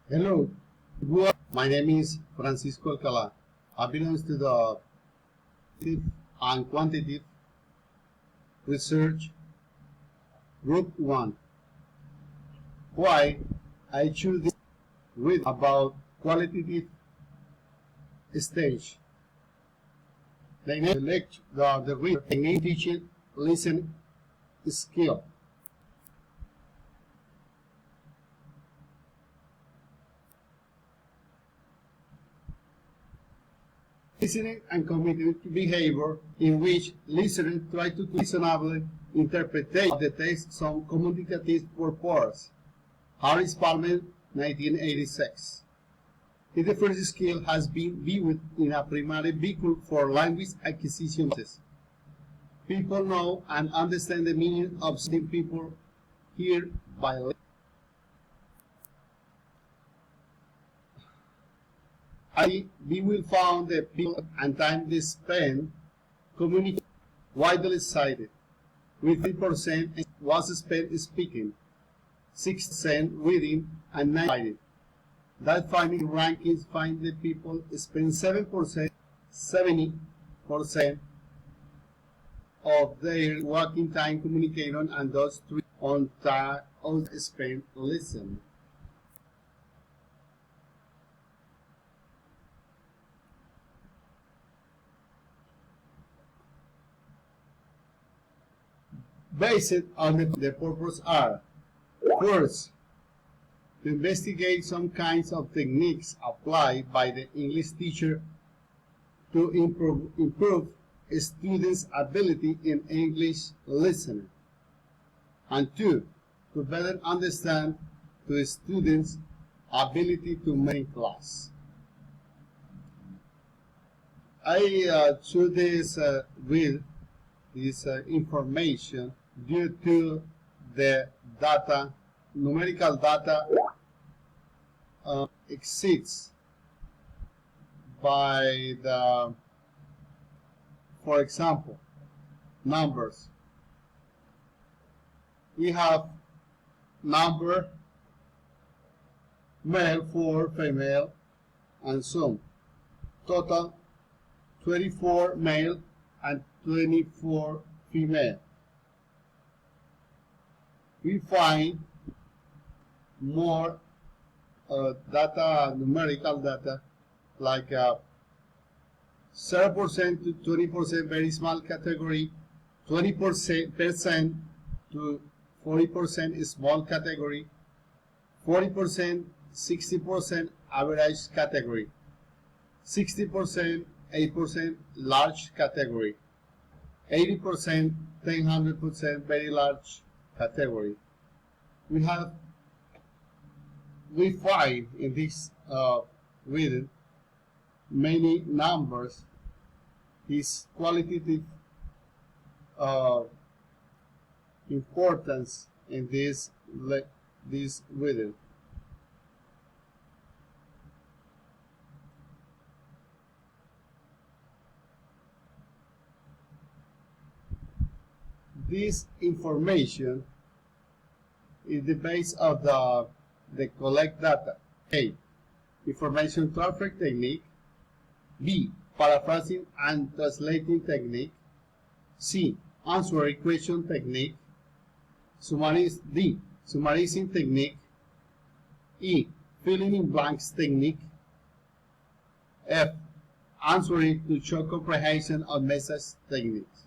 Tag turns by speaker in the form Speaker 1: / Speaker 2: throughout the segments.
Speaker 1: Hello, my name is Francisco Alcalá. I belong to the qualitative and quantitative research group 1. Why I choose this read about qualitative stage. The reader teaching listen skill. Listening and cognitive behavior, in which listeners try to reasonably interpret the text some communicative purpose. Harris Palmer, 1986. The first skill has been viewed in a primary vehicle for language acquisition process. People know and understand the meaning of something people hear by listening. We will find that people and time they spend communicating widely cited, with 3% was spent speaking, 6% reading, and 9% writing. That finding rankings find that people spend 70% of their working time communicating, and those 3 on time spent listening. Based on the purpose are: first, to investigate some kinds of techniques applied by the English teacher to improve students' ability in English listening, and 2, to better understand the students' ability to make class. I choose this read this information due to the data, numerical data exceeds by the, for example, numbers. We have number, male, 4, female, and some. Total 24 male and 24 female. We find more data, numerical data, like 0% to 20% very small category, 20% to 40% small category, 40%, 60% average category, 60%, 8% large category, 80%, 100% very large category. We find in this reading many numbers. This qualitative importance in this reading. This information is the base of the collect data. A. Information transfer technique. B. Paraphrasing and translating technique. C. Answering question technique. D. Summarizing technique. E. Filling in blanks technique. F. Answering to show comprehension of message techniques.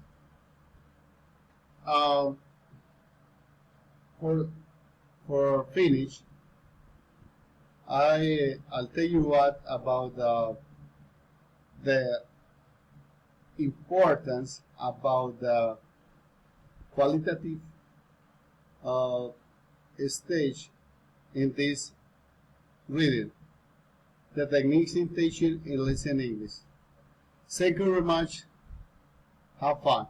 Speaker 1: For finish, I'll tell you what about the importance about the qualitative stage in this reading, the techniques in teaching and listening English. Thank you very much. Have fun.